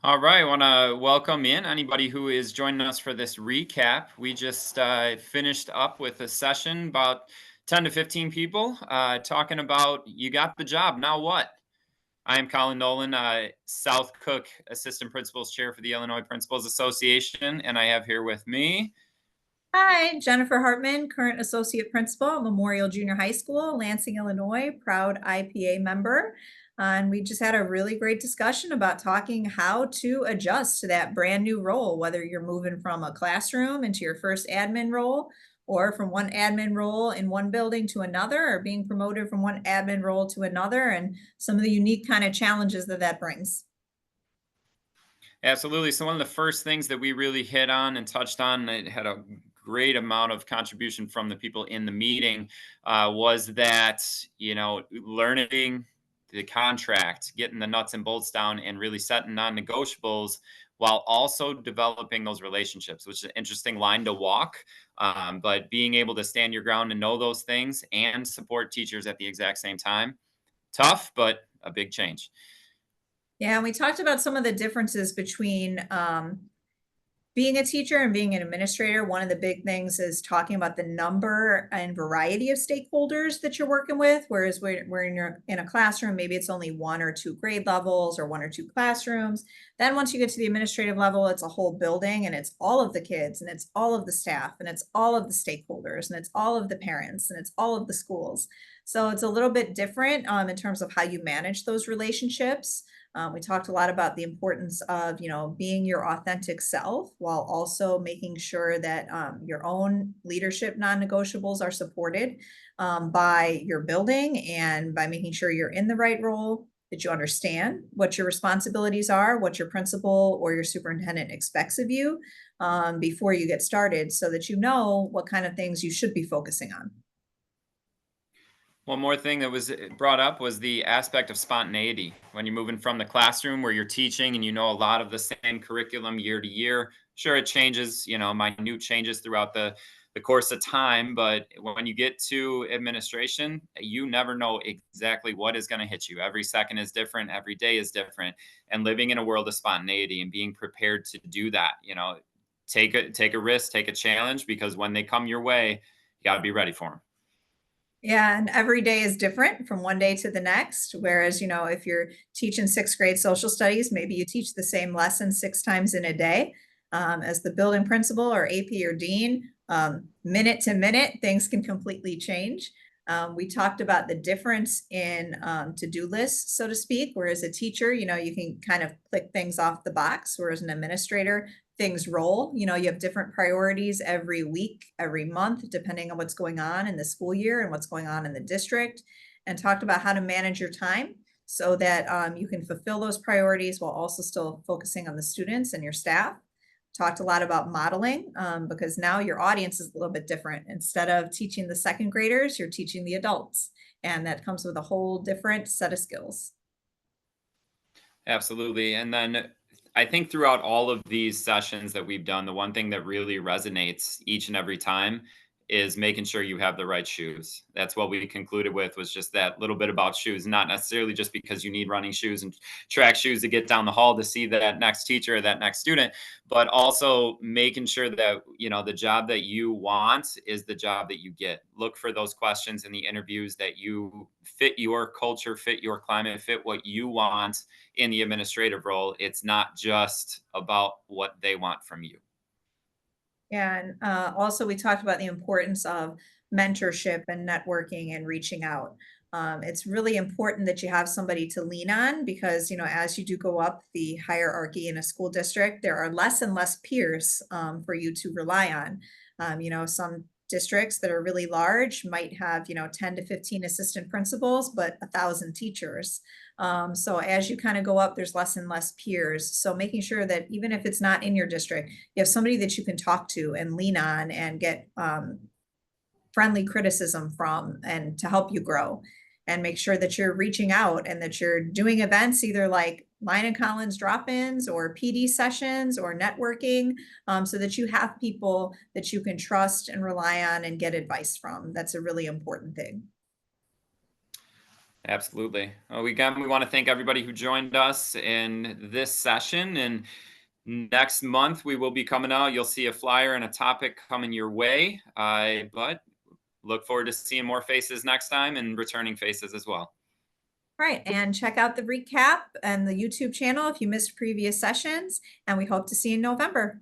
All right, I want to welcome in anybody who is joining us for this recap. We just finished up with a session about 10 to 15 people talking about you got the job, now what? I am Colin Nolan, South Cook Assistant Principals Chair for the Illinois Principals Association, and I have here with me. Hi, Jennifer Hartman, current associate principal at Memorial Junior High School, Lansing, Illinois, proud IPA member. And we just had a really great discussion about talking how to adjust to that brand new role, whether you're moving from a classroom into your first admin role, or from one admin role in one building to another, or being promoted from one admin role to another, and some of the unique kind of challenges that brings. Absolutely. So one of the first things that we really hit on and touched on, it had a great amount of contribution from the people in the meeting, was that learning the contract, getting the nuts and bolts down, and really setting non-negotiables while also developing those relationships, which is an interesting line to walk. But being able to stand your ground and know those things and support teachers at the exact same time, tough, but a big change. Yeah, and we talked about some of the differences between being a teacher and being an administrator. One of the big things is talking about the number and variety of stakeholders that you're working with. Whereas where you're in a classroom, maybe it's only one or two grade levels or one or two classrooms. Then once you get to the administrative level, it's a whole building and it's all of the kids and it's all of the staff and it's all of the stakeholders and it's all of the parents and it's all of the schools. So it's a little bit different in terms of how you manage those relationships. We talked a lot about the importance of, being your authentic self while also making sure that your own leadership non-negotiables are supported by your building and by making sure you're in the right role, that you understand what your responsibilities are, what your principal or your superintendent expects of you before you get started so that you know what kind of things you should be focusing on. One more thing that was brought up was the aspect of spontaneity. When you're moving from the classroom where you're teaching and you know a lot of the same curriculum year to year, sure it changes, minute changes throughout the course of time, but when you get to administration, you never know exactly what is going to hit you. Every second is different, every day is different, and living in a world of spontaneity and being prepared to do that, take a risk, take a challenge because when they come your way, you got to be ready for them. Yeah, and every day is different from one day to the next. Whereas, if you're teaching sixth grade social studies, maybe you teach the same lesson 6 times in a day. As the building principal or AP or dean, minute to minute, things can completely change. We talked about the difference in to-do lists, so to speak, whereas a teacher, you can kind of click things off the box, whereas an administrator, things roll. You have different priorities every week, every month, depending on what's going on in the school year and what's going on in the district, and talked about how to manage your time so that you can fulfill those priorities while also still focusing on the students and your staff. Talked a lot about modeling because now your audience is a little bit different. Instead of teaching the second graders, you're teaching the adults, and that comes with a whole different set of skills. Absolutely. And then I think throughout all of these sessions that we've done, the one thing that really resonates each and every time is making sure you have the right shoes. That's what we concluded with was just that little bit about shoes, not necessarily just because you need running shoes and track shoes to get down the hall to see that next teacher or that next student, but also making sure that, the job that you want is the job that you get. Look for those questions in the interviews that you fit your culture, fit your climate, fit what you want in the administrative role. It's not just about what they want from you. And also, we talked about the importance of mentorship and networking and reaching out. It's really important that you have somebody to lean on because, as you do go up the hierarchy in a school district, there are less and less peers for you to rely on. Some districts that are really large might have, 10 to 15 assistant principals, but 1,000 teachers. So as you kind of go up, there's less and less peers. So making sure that even if it's not in your district, you have somebody that you can talk to and lean on and get friendly criticism from and to help you grow. And make sure that you're reaching out and that you're doing events either like mine and Colin's drop-ins or PD sessions or networking so that you have people that you can trust and rely on and get advice from. That's a really important thing. Absolutely. Well, we want to thank everybody who joined us in this session. And next month we will be coming out. You'll see a flyer and a topic coming your way. But look forward to seeing more faces next time and returning faces as well. Right, and check out the recap and the YouTube channel if you missed previous sessions, and we hope to see you in November.